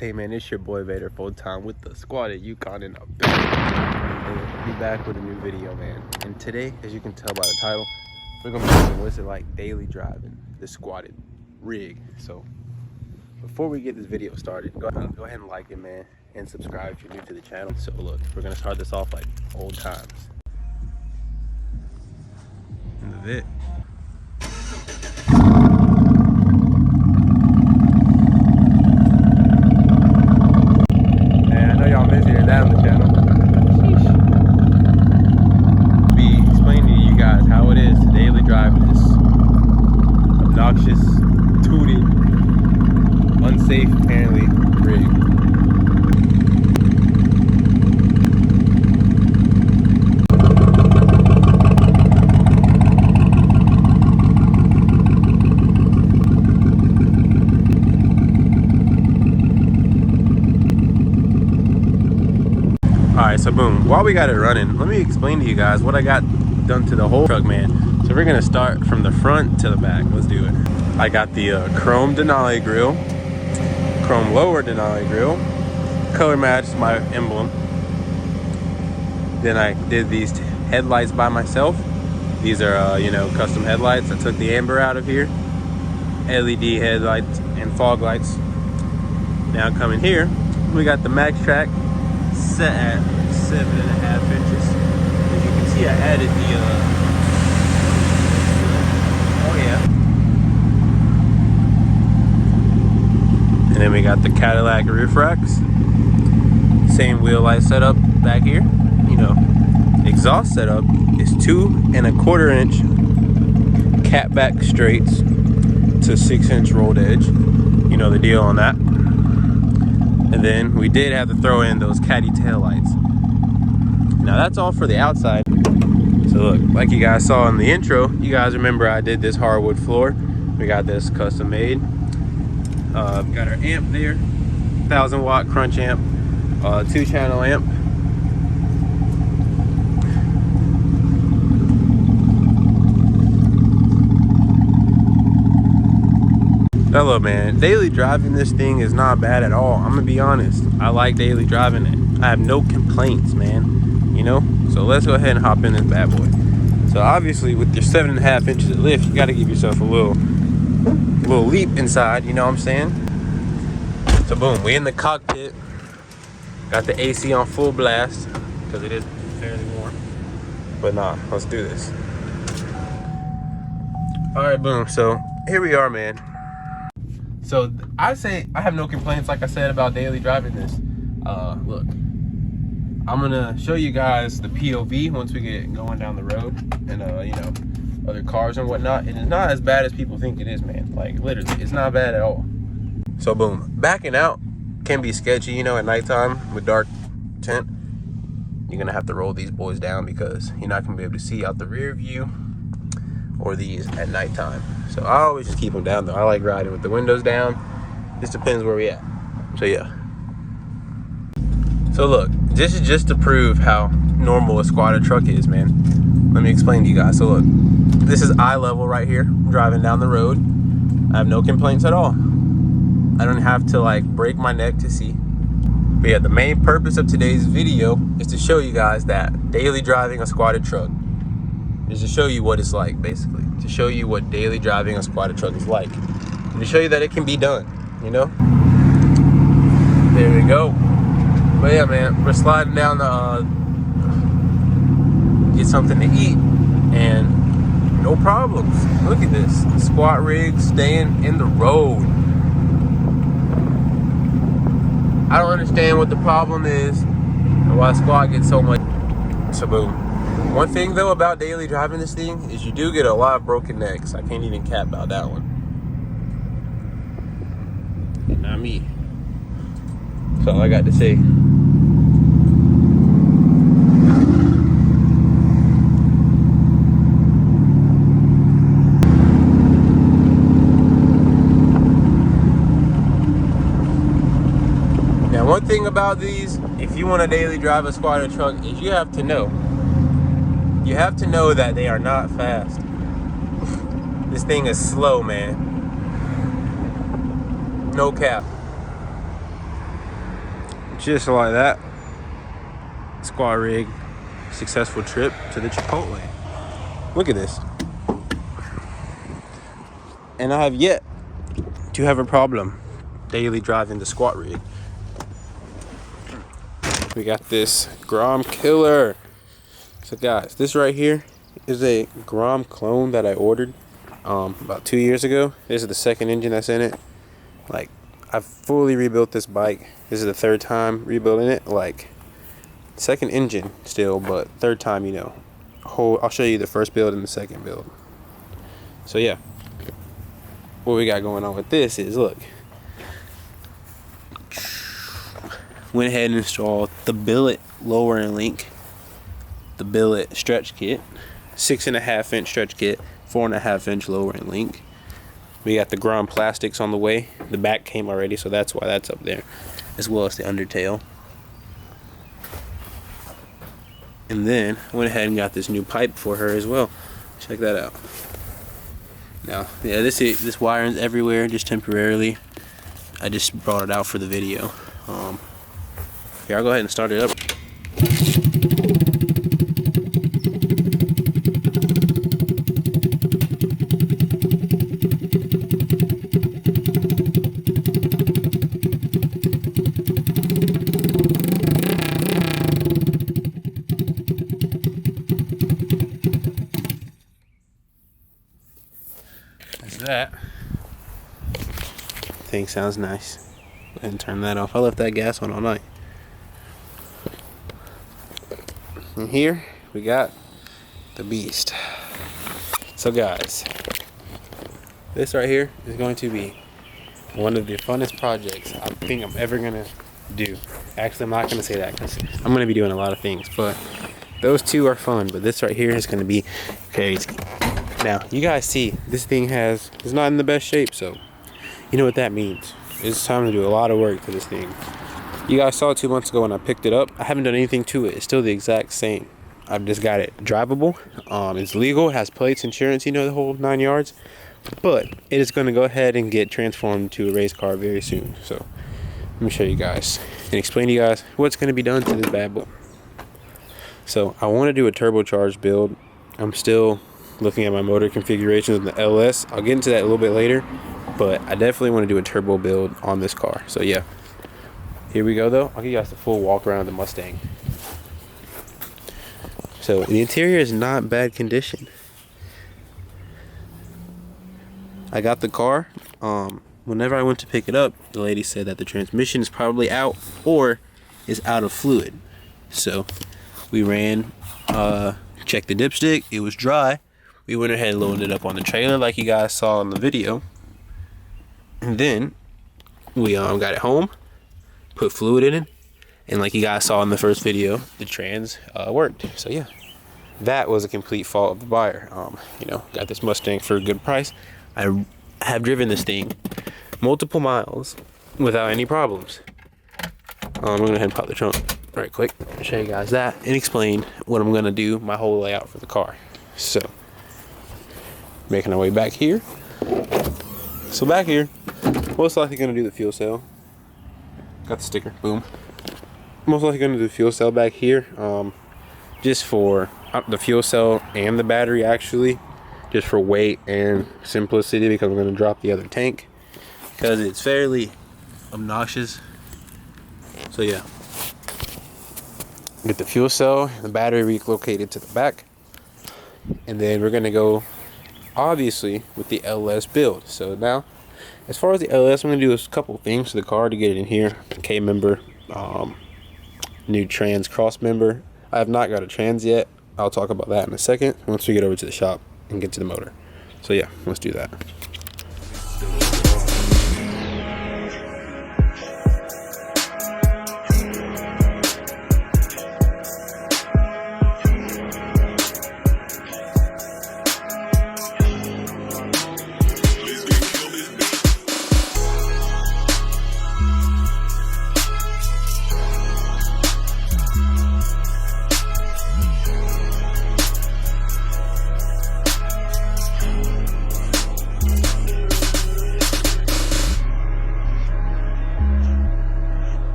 Hey man, it's your boy Vader full time with the squad at Yukon in a building. And be back with a new video, man. And today, as you can tell by the title, we're gonna be doing what's it like daily driving the squatted rig. So before we get this video started, go ahead and like it, man, and subscribe if you're new to the channel. So look, we're gonna start this off like old times. In the Vit. Unsafe, apparently, rig. Alright, so boom, while we got it running, let me explain to you guys what I got done to the whole truck, man. So we're gonna start from the front to the back. Let's do it. I got the chrome Denali grill, chrome lower Denali grill, color matched my emblem. Then I did these headlights by myself. These are you know, custom headlights. I took the amber out of here, LED headlights and fog lights. Now coming here, we got the max track set at 7.5 inches. As you can see, I added the oh yeah. And then we got the Cadillac roof racks. Same wheel light setup back here. You know, exhaust setup is 2¼ inch catback straights to 6-inch rolled edge. You know the deal on that. And then we did have to throw in those caddy tail lights. Now that's all for the outside. So look, like you guys saw in the intro, you guys remember I did this hardwood floor. We got this custom made. Got our amp there, 1000-watt crunch amp, 2-channel amp. Hello, man. Daily driving this thing is not bad at all. I'm gonna be honest. I like daily driving it. I have no complaints, man. You know. So let's go ahead and hop in this bad boy. So obviously, with your 7.5 inches of lift, you got to give yourself a little leap inside, you know what I'm saying? So boom, we in the cockpit. Got the AC on full blast because it is fairly warm. But nah, let's do this. All right, boom. So here we are, man. So I say I have no complaints, like I said, about daily driving this. Look, I'm gonna show you guys the POV once we get going down the road and you know, other cars and whatnot. And it's not as bad as people think it is, man. Like literally, it's not bad at all. So boom, backing out can be sketchy, you know, at nighttime with dark tint. You're gonna have to roll these boys down because you're not gonna be able to see out the rear view or these at nighttime. So I always just keep them down though. I like riding with the windows down. Just depends where we at. So yeah. So look, this is just to prove how normal a squatted truck is, man. Let me explain to you guys. So look, this is eye level right here, driving down the road. I have no complaints at all. I don't have to like break my neck to see. But yeah, the main purpose of today's video is to show you guys that daily driving a squatted truck is to show you what it's like, basically. To show you what daily driving a squatted truck is like. And to show you that it can be done, you know? There we go. But yeah, man, we're sliding down the, get something to eat, and no problems. Look at this, squat rig staying in the road. I don't understand what the problem is and why squat gets so much. So boom. One thing though about daily driving this thing is you do get a lot of broken necks. I can't even cap about that one. me. That's all I got to say. Now, one thing about these, if you want to daily drive a squatter truck, is you have to know that they are not fast. This thing is slow, man. No cap. Just like that, squat rig, successful trip to the Chipotle. Look at this. And I have yet to have a problem daily driving the squat rig. We got this Grom killer. So guys, this right here is a Grom clone that I ordered about 2 years ago. This is the second engine that's in it. Like, I've fully rebuilt this bike. This is the third time rebuilding it. Like, second engine still, but third time, you know. I'll show you the first build and the second build. So yeah, what we got going on with this is, look, went ahead and installed the billet lowering link, the billet stretch kit, 6.5 inch stretch kit, 4.5 inch lowering link. We got the Grom plastics on the way. The back came already, so that's why that's up there, as well as the undertail. And then went ahead and got this new pipe for her as well. Check that out. Now, yeah, this wiring's everywhere, just temporarily. I just brought it out for the video. Here, I'll go ahead and start it up. That's that. Thing sounds nice. Go ahead and turn that off. I left that gas on all night. And here we got the beast. So guys, this right here is going to be one of the funnest projects I think I'm ever gonna do. Actually, I'm not gonna say that because I'm gonna be doing a lot of things, but those two are fun. But this right here is gonna be crazy. Now, you guys see this thing is not in the best shape, so you know what that means. It's time to do a lot of work to this thing. You guys saw it 2 months ago when I picked it up. I haven't done anything to it. It's still the exact same. I've just got it drivable. It's legal. It has plates, insurance, you know, the whole 9 yards. But it is going to go ahead and get transformed to a race car very soon. So let me show you guys and explain to you guys what's going to be done to this bad boy. So I want to do a turbocharged build. I'm still looking at my motor configurations in the LS. I'll get into that a little bit later. But I definitely want to do a turbo build on this car. So yeah. Here we go though. I'll give you guys the full walk around the Mustang. So the interior is not bad condition. I got the car. Whenever I went to pick it up, the lady said that the transmission is probably out or is out of fluid. So we ran, checked the dipstick. It was dry. We went ahead and loaded it up on the trailer like you guys saw in the video. And then we got it home. Put fluid in it, and like you guys saw in the first video, the trans worked. So yeah, that was a complete fault of the buyer. You know, got this Mustang for a good price. I have driven this thing multiple miles without any problems. I'm gonna go ahead and pop the trunk right quick, show you guys that, and explain what I'm gonna do, my whole layout for the car. So, making our way back here. So back here, most likely gonna do the fuel cell. Got the sticker, boom. Most likely gonna do the fuel cell back here, just for the fuel cell and the battery actually, just for weight and simplicity, because we're gonna drop the other tank because it's fairly obnoxious. So yeah, get the fuel cell, the battery relocated to the back, and then we're gonna go obviously with the LS build. So now, as far as the LS, I'm going to do a couple things to the car to get it in here. K member, new trans cross member. I have not got a trans yet. I'll talk about that in a second once we get over to the shop and get to the motor. So yeah, let's do that.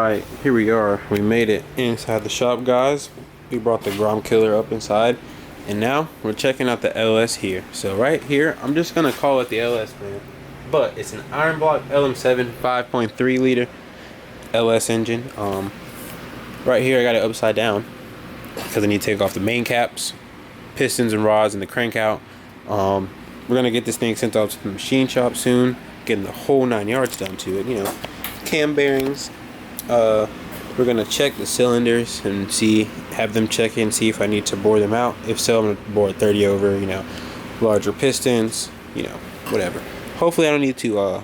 Alright, here we are. We made it inside the shop, guys. We brought the Grom killer up inside. And now we're checking out the LS here. So right here, I'm just gonna call it the LS, man. But it's an iron block LM7 5.3 liter LS engine. Right here I got it upside down because I need to take off the main caps, pistons and rods, and the crank out. We're gonna get this thing sent out to the machine shop soon, getting the whole 9 yards done to it, you know. Cam bearings. We're gonna check the cylinders and have them check in, see if I need to bore them out. If so, I'm gonna bore 30 over, you know, larger pistons, you know, whatever. Hopefully I don't need to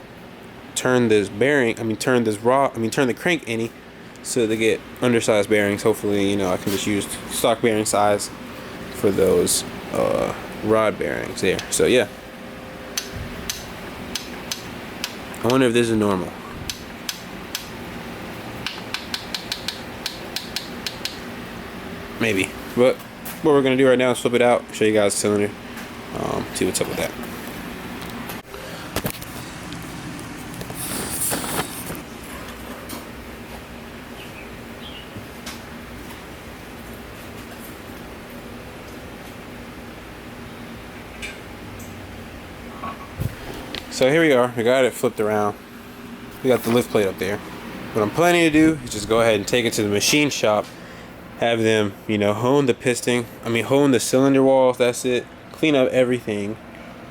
turn this bearing, turn the crank any, so they get undersized bearings. Hopefully, you know, I can just use stock bearing size for those rod bearings there. So yeah, I wonder if this is normal. Maybe. But what we're gonna do right now is flip it out, show you guys the cylinder, see what's up with that. So here we are, we got it flipped around. We got the lift plate up there. What I'm planning to do is just go ahead and take it to the machine shop, have them, you know, hone the cylinder walls, that's it. Clean up everything,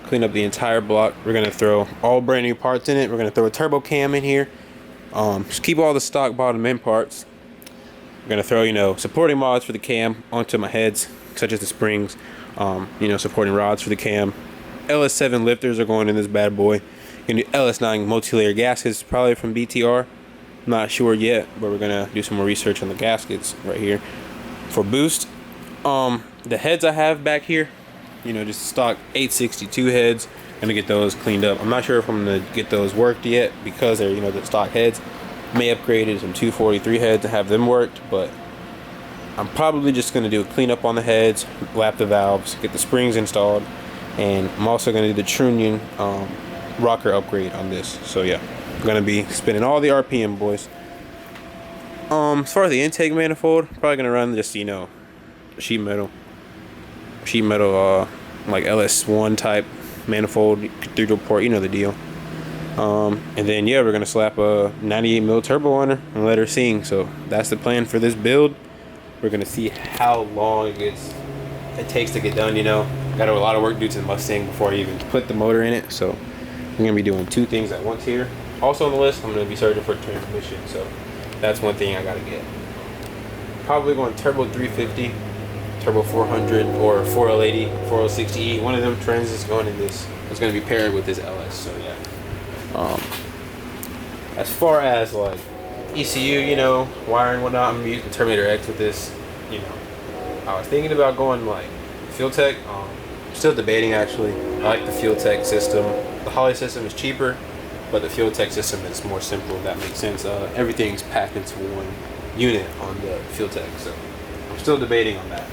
clean up the entire block. We're gonna throw all brand new parts in it. We're gonna throw a turbo cam in here. Just keep all the stock bottom end parts. We're gonna throw, you know, supporting mods for the cam onto my heads, such as the springs, you know, supporting rods for the cam. LS7 lifters are going in this bad boy. Gonna do LS9 multi-layer gaskets, probably from BTR. Not sure yet, but we're gonna do some more research on the gaskets right here for boost. The heads I have back here, you know, just stock 862 heads. Gonna get those cleaned up. I'm not sure if I'm gonna get those worked yet because they're, you know, the stock heads. May upgrade to some 243 heads to have them worked, but I'm probably just gonna do a cleanup on the heads, lap the valves, get the springs installed, and I'm also gonna do the trunnion rocker upgrade on this. So yeah, I'm gonna be spinning all the RPM, boys. As far as the intake manifold, probably gonna run just, you know, sheet metal like LS1 type manifold, cathedral port, you know the deal. And then yeah, we're gonna slap a 98 mil turbo on her and let her sing. So that's the plan for this build. We're gonna see how long it takes to get done, you know. Got a lot of work to do to the Mustang before I even put the motor in it, so I'm gonna be doing two things at once here. Also on the list, I'm gonna be searching for transmission, so that's one thing I gotta get. Probably going turbo 350, turbo 400, or 4L80, 4L60E. One of them trends is going in this. It's gonna be paired with this LS, so yeah. As far as like ECU, you know, wiring, whatnot, I'm using Terminator X with this. You know, I was thinking about going like Fuel Tech. Still debating actually. I like the Fuel Tech system. The Holley system is cheaper, but the Fuel Tech system is more simple, if that makes sense. Everything's packed into one unit on the Fuel Tech, so I'm still debating on that.